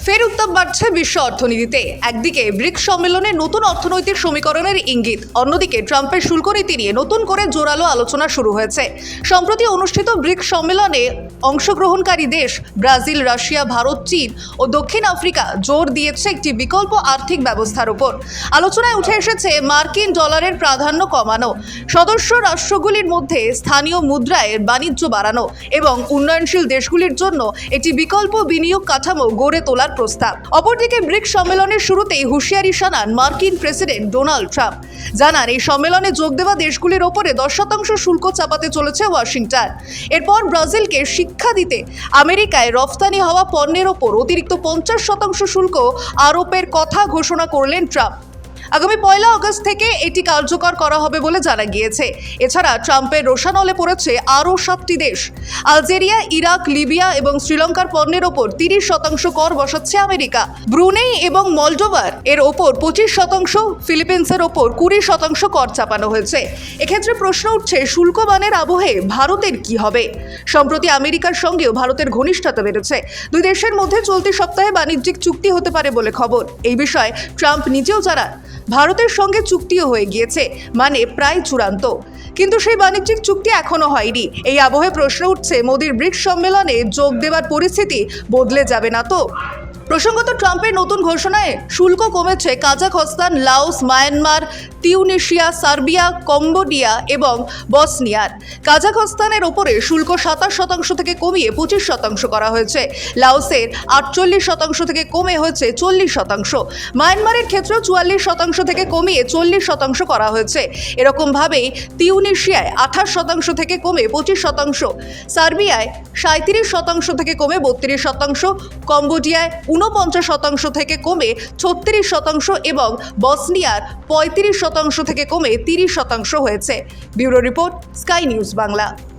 ফের উত্তাপ বাড়ছে বিশ্ব অর্থনীতিতে। একদিকে ব্রিক্স সম্মেলনে নতুন অর্থনৈতিক সমীকরণের ইঙ্গিত, অন্যদিকে ট্রাম্পের শুল্ক নীতি নিয়ে নতুন করে জোরালো আলোচনা শুরু হয়েছে। সম্প্রতি অনুষ্ঠিত ব্রিক্স সম্মেলনে অংশগ্রহণকারী দেশ ব্রাজিল, রাশিয়া, ভারত, চীন ও দক্ষিণ আফ্রিকা জোর দিয়েছে একটি বিকল্প আর্থিক ব্যবস্থার উপর। আলোচনায় উঠে এসেছে মার্কিন ডলারের প্রাধান্য কমানো, সদস্য রাষ্ট্রগুলির মধ্যে স্থানীয় মুদ্রায় বাণিজ্য বাড়ানো এবং উন্নয়নশীল দেশগুলির জন্য একটি বিকল্প বিনিয়োগ কাঠামো গড়ে তোলার প্রস্তাব। অপরদিকে ব্রিক্স সম্মেলনের শুরুতেই হুঁশিয়ারি শানান মার্কিন প্রেসিডেন্ট ডোনাল্ড ট্রাম্প। জানান, এই সম্মেলনে যোগ দেওয়া দেশগুলির ওপরে 10% শুল্ক চাপাতে চলেছে ওয়াশিংটন। এরপর ব্রাজিলকে শিক্ষা দিতে আমেরিকায় রফতানি হওয়া পণ্যের ওপর অতিরিক্ত 50% শুল্ক আরোপের কথা ঘোষণা করলেন ট্রাম্প। আগামী 1 আগস্ট থেকে এটি কার্যকর করা হবে বলে জানা গিয়েছে। এছাড়া ট্রাম্পের রোষানলে পড়েছে আরও 7টি দেশ। আলজেরিয়া, ইরাক, লিবিয়া এবং শ্রীলঙ্কার পণ্যের ওপর 30% কর বসাচ্ছে আমেরিকা। ব্রুনেই এবং মলডোভার এর ওপর 25%, ফিলিপিন্সের ওপর 20% কর চাপানো হয়েছে। এক্ষেত্রে প্রশ্ন উঠছে, শুল্ক বানের আবহে ভারতের কি হবে? সম্প্রতি আমেরিকার সঙ্গেও ভারতের ঘনিষ্ঠতা বেড়েছে। দুই দেশের মধ্যে চলতি সপ্তাহে বাণিজ্যিক চুক্তি হতে পারে বলে খবর। এই বিষয়ে ট্রাম্প নিজেও জানান, ভারতের সঙ্গে চুক্তিও হয়ে গিয়েছে, মানে প্রায় চূড়ান্ত, কিন্তু সেই বাণিজ্যিক চুক্তি এখনো হয়নি। এই আবহে প্রশ্ন উঠছে, মোদির ব্রিক্স সম্মেলনে যোগ দেওয়ার পরিস্থিতি বদলে যাবে না তো? প্রসঙ্গত, ট্রাম্পের নতুন ঘোষণায় শুল্ক কমেছে Kazakhstan, Laos, Myanmar, Tunisia, Serbia, Cambodia এবং বসনিয়ার। কাজাখস্তানের ওপরে শুল্ক 27% থেকে কমিয়ে 25% করা হয়েছে। লাওসের 48% থেকে কমে হয়েছে 40%। মায়ানমারের ক্ষেত্রেও 44% থেকে কমিয়ে 40% করা হয়েছে। এরকমভাবেই তিউনিশিয়ায় 28% থেকে কমে 25%, সার্বিয়ায় 37% থেকে কমে 32%, কম্বোডিয়ায় 49% থেকে কমে 36% এবং বসনিয়ার 35% থেকে কমে 30% হয়েছে। Bureau report, sky news Bangla.